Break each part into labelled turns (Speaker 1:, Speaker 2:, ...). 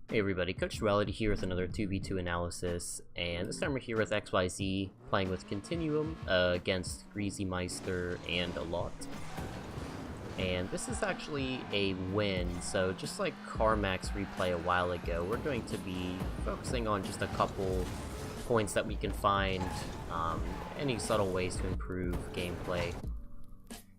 Speaker 1: Hey everybody, Coach Al0t here with another 2v2 analysis, and this time we're here with XYZ, playing with Continuum against Greazymeister and Al0t. And this is actually a win, so just like Carmack's replay a while ago, we're going to be focusing on just a couple points that we can find, any subtle ways to improve gameplay.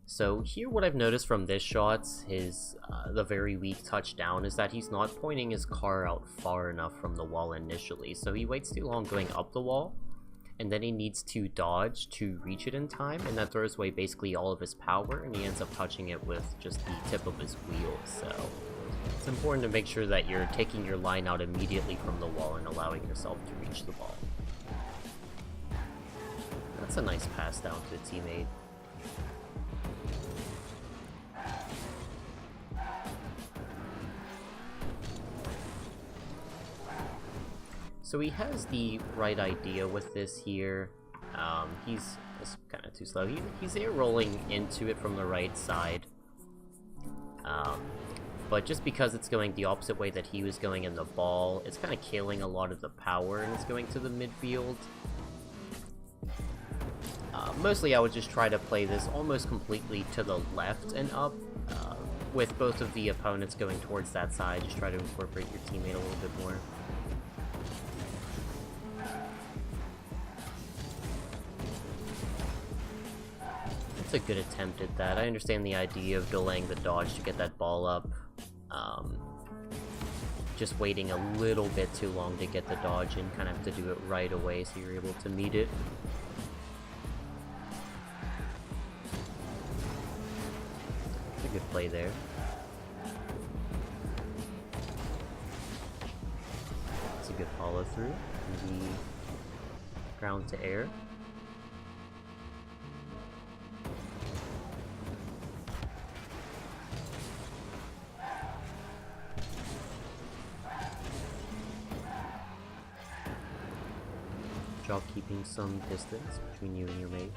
Speaker 1: So here what I've noticed from this shot, the very weak touchdown, is that he's not pointing his car out far enough from the wall initially. So he waits too long going up the wall, and then he needs to dodge to reach it in time, and that throws away basically all of his power, and he ends up touching it with just the tip of his wheel. So it's important to make sure that you're taking your line out immediately from the wall and allowing yourself to reach the ball. That's a nice pass down to a teammate. So he has the right idea with this here. He's kind of too slow. He's air rolling into it from the right side. But just because it's going the opposite way that he was going in the ball, it's kind of killing a lot of the power and it's going to the midfield. Mostly I would just try to play this almost completely to the left and up, with both of the opponents going towards that side. Just try to incorporate your teammate a little bit more. It's a good attempt at that. I understand the idea of delaying the dodge to get that ball up. Just waiting a little bit too long to get the dodge and kind of have to do it right away so you're able to meet it. It's a good play there. It's a good follow through. The ground to air. Job keeping some distance between you and your mate.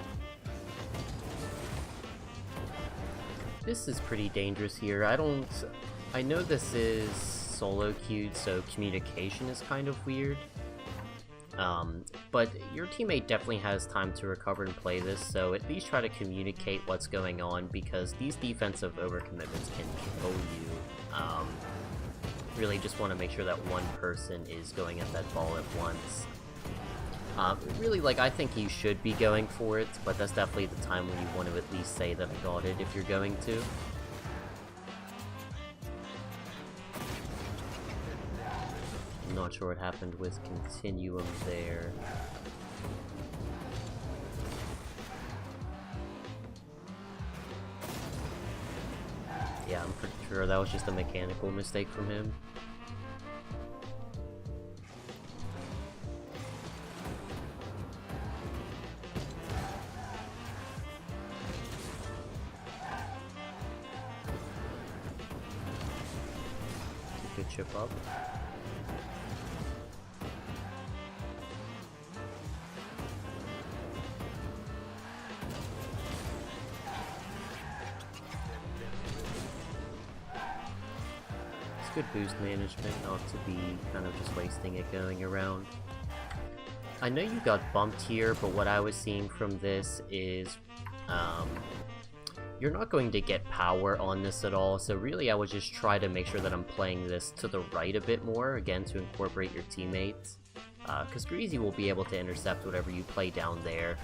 Speaker 1: This is pretty dangerous here. I know this is solo queued, so communication is kind of weird. But your teammate definitely has time to recover and play this, so at least try to communicate what's going on, because these defensive overcommitments can kill you. Really just want to make sure that one person is going at that ball at once. Really, I think you should be going for it, but that's definitely the time when you want to at least say that I got it if you're going to. I'm not sure what happened with Continuum there. Yeah, I'm pretty sure that was just a mechanical mistake from him. Good chip up. It's good boost management, not to be kind of just wasting it going around. I know you got bumped here, but what I was seeing from this is you're not going to get power on this at all, so really I would just try to make sure that I'm playing this to the right a bit more, again, to incorporate your teammates. Because Greasy will be able to intercept whatever you play down there,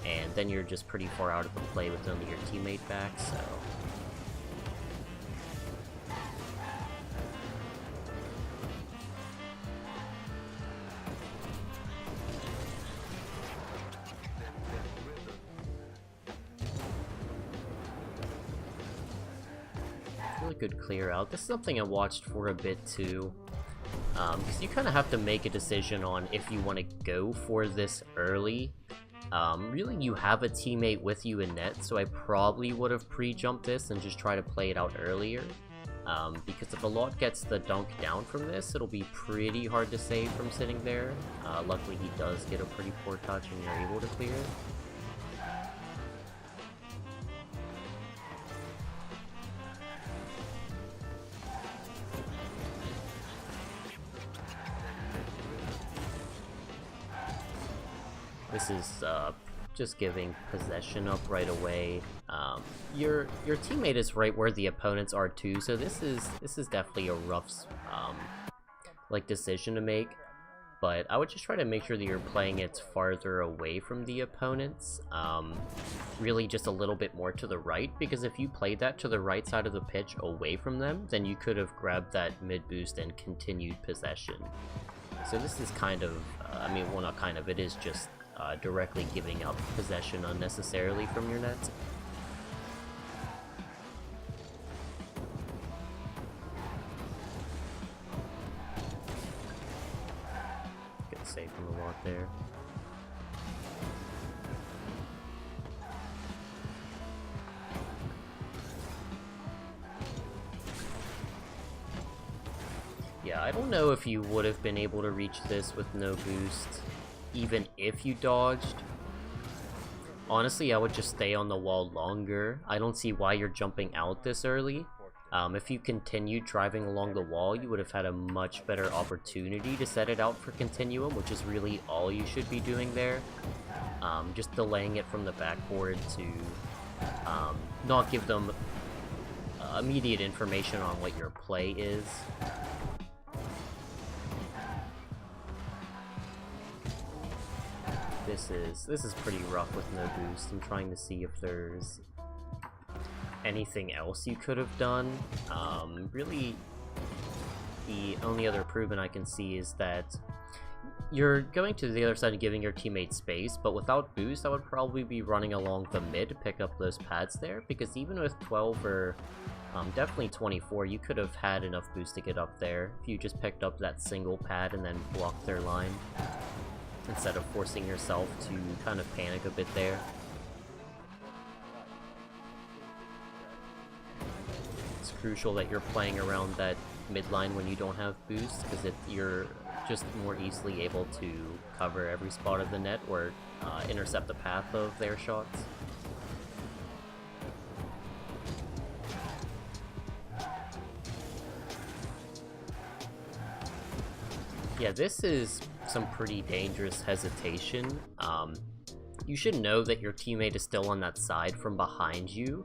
Speaker 1: and then you're just pretty far out of the play with only your teammate back, so... Really good clear out. This is something I watched for a bit too, because you kind of have to make a decision on if you want to go for this early. Really, you have a teammate with you in net, so I probably would have pre-jumped this and just try to play it out earlier. Because if Al0t gets the dunk down from this, it'll be pretty hard to save from sitting there. Luckily, he does get a pretty poor touch and you're able to clear it. This is just giving possession up right away. Your teammate is right where the opponents are too, so this is definitely a rough like decision to make. But I would just try to make sure that you're playing it farther away from the opponents, really just a little bit more to the right, because if you played that to the right side of the pitch away from them, then you could have grabbed that mid boost and continued possession. So this is kind of, I mean, well, not kind of, it is just directly giving up possession unnecessarily from your net. Get safe from the lot there. Yeah, I don't know if you would have been able to reach this with no boost, even if you dodged. Honestly, I would just stay on the wall longer. I don't see why you're jumping out this early. If you continued driving along the wall, you would have had a much better opportunity to set it out for Continuum, which is really all you should be doing there. Just delaying it from the backboard to not give them immediate information on what your play is. This is pretty rough with no boost. I'm trying to see if there's anything else you could have done. Really, the only other improvement I can see is that you're going to the other side and giving your teammate space, but without boost, I would probably be running along the mid to pick up those pads there, because even with 12 or definitely 24, you could have had enough boost to get up there if you just picked up that single pad and then blocked their line, instead of forcing yourself to kind of panic a bit there. It's crucial that you're playing around that midline when you don't have boost, because you're just more easily able to cover every spot of the net or intercept the path of their shots. Yeah, this is some pretty dangerous hesitation. You should know that your teammate is still on that side from behind you.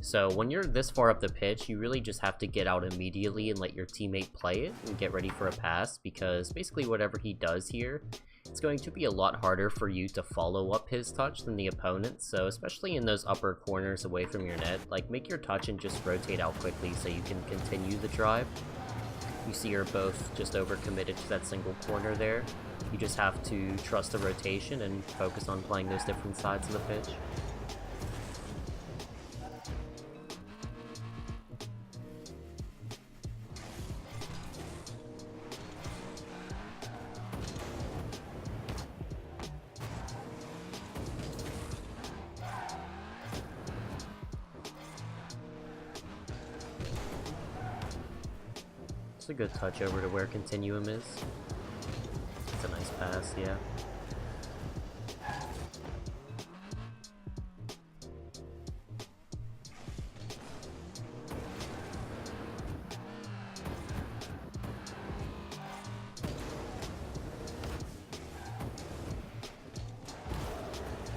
Speaker 1: So when you're this far up the pitch, you really just have to get out immediately and let your teammate play it and get ready for a pass, because basically whatever he does here, it's going to be a lot harder for you to follow up his touch than the opponent. So especially in those upper corners away from your net, like, make your touch and just rotate out quickly so you can continue the drive. You see you're both just overcommitted to that single corner there. You just have to trust the rotation and focus on playing those different sides of the pitch. It's a good touch over to where Continuum is. It's a nice pass, yeah.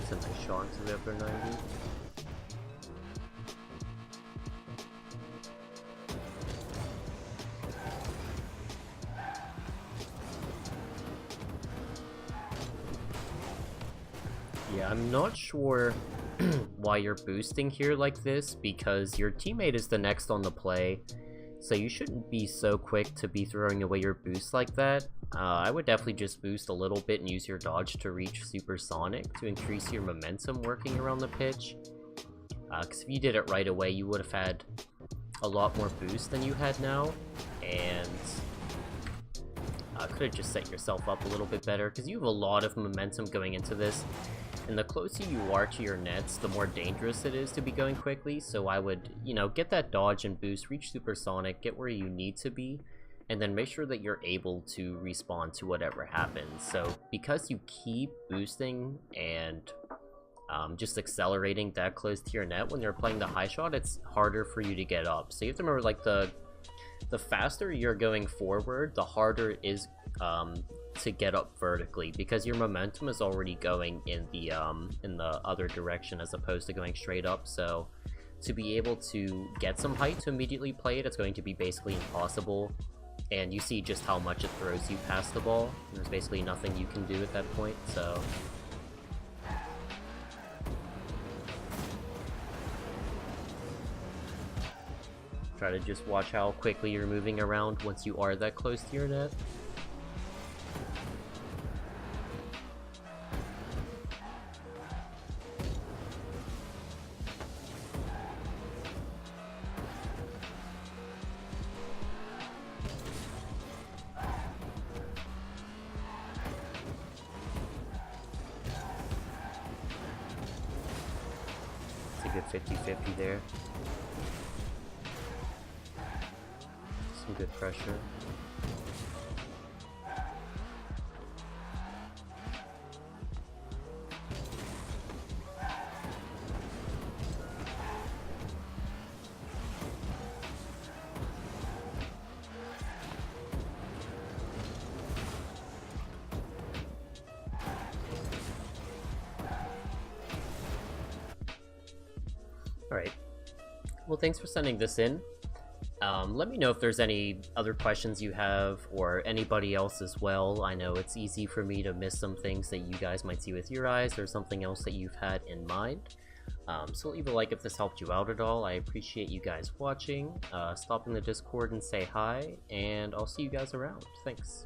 Speaker 1: It's a nice shot to the upper 90. Yeah, I'm not sure why you're boosting here like this, because your teammate is the next on the play, so you shouldn't be so quick to be throwing away your boost like that. I would definitely just boost a little bit and use your dodge to reach supersonic to increase your momentum working around the pitch. Because if you did it right away, you would have had a lot more boost than you had now, and could have just set yourself up a little bit better, because you have a lot of momentum going into this. And the closer you are to your nets, the more dangerous it is to be going quickly. So I would, you know, get that dodge and boost, reach supersonic, get where you need to be, and then make sure that you're able to respond to whatever happens. So because you keep boosting and just accelerating that close to your net when you're playing the high shot, it's harder for you to get up. So you have to remember, like, the faster you're going forward, the harder it is to get up vertically, because your momentum is already going in the other direction as opposed to going straight up. So to be able to get some height to immediately play it, it's going to be basically impossible. And you see just how much it throws you past the ball. There's basically nothing you can do at that point, so... Try to just watch how quickly you're moving around once you are that close to your net. It's a good 50-50 there. Some good pressure. Alright. Well, thanks for sending this in. Let me know if there's any other questions you have, or anybody else as well. I know it's easy for me to miss some things that you guys might see with your eyes, or something else that you've had in mind. So leave a like if this helped you out at all. I appreciate you guys watching. Stop in the Discord and say hi, and I'll see you guys around. Thanks.